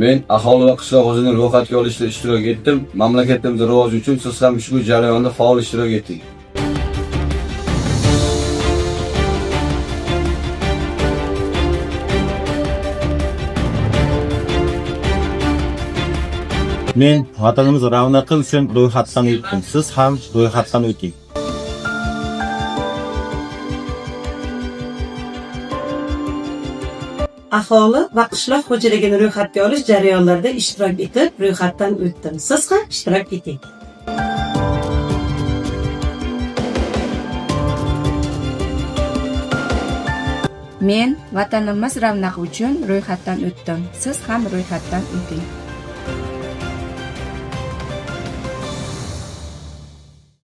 Men aholi va qishloq xo'jaligini ro'yxatga olishda ishtirok etdim. Mamlakatimiz rivoji uchun siz ham ushbu jarayonda faol ishtirok eting. Men vatanimiz ravnaqi uchun ro'yxatdan o'tdim. Siz ham ro'yxatdan o'ting. Aholi va qishloq xo'jaligini ro'yxatga olish jarayonlarida ishtirok etib, ro'yxatdan o'tdim. Siz ham ishtirok eting. Men vatanimiz ravnaqi uchun ro'yxatdan o'tdim. Siz ham ro'yxatdan o'ting.